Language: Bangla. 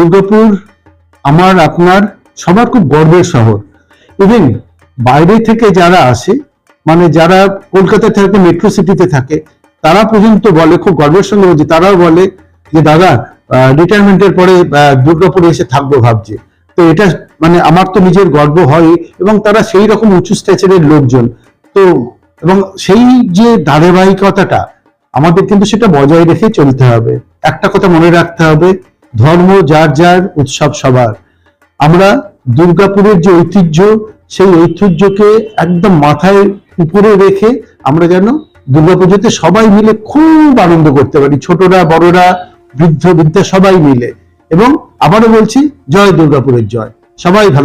দুর্গাপুর আমার আপনার সবার খুব গর্বের শহর। ইভেন বাইরে থেকে যারা আসে, মানে যারা কলকাতা থেকে মেট্রো সিটিতে থাকে, তারা পর্যন্ত বলে, খুব গর্বের সঙ্গে বলছে, তারাও বলে যে দাদা রিটায়ারমেন্টের পরে দুর্গাপুরে এসে থাকবো ভাবছে। তো এটা মানে আমার তো নিজের গর্ব হয়, এবং তারা সেই রকম উঁচু স্ট্যাচারের লোকজন। তো এবং সেই যে ধারাবাহিকতাটা আমাদের কিন্তু সেটা বজায় রেখে চলতে হবে। একটা কথা মনে রাখতে হবে, ধর্ম যার যার, উৎসব সবার। আমরা দুর্গাপুরের যে ঐতিহ্য, সেই ঐতিহ্যকে একদম মাথায় উপরে রেখে আমরা যেন দুর্গাপুজোতে সবাই মিলে খুব আনন্দ করতে পারি, ছোটরা বড়রা বৃদ্ধ বৃদ্ধা সবাই মিলে। এবং আবারও বলছি, জয় দুর্গাপুরের জয়। সবাই ভালো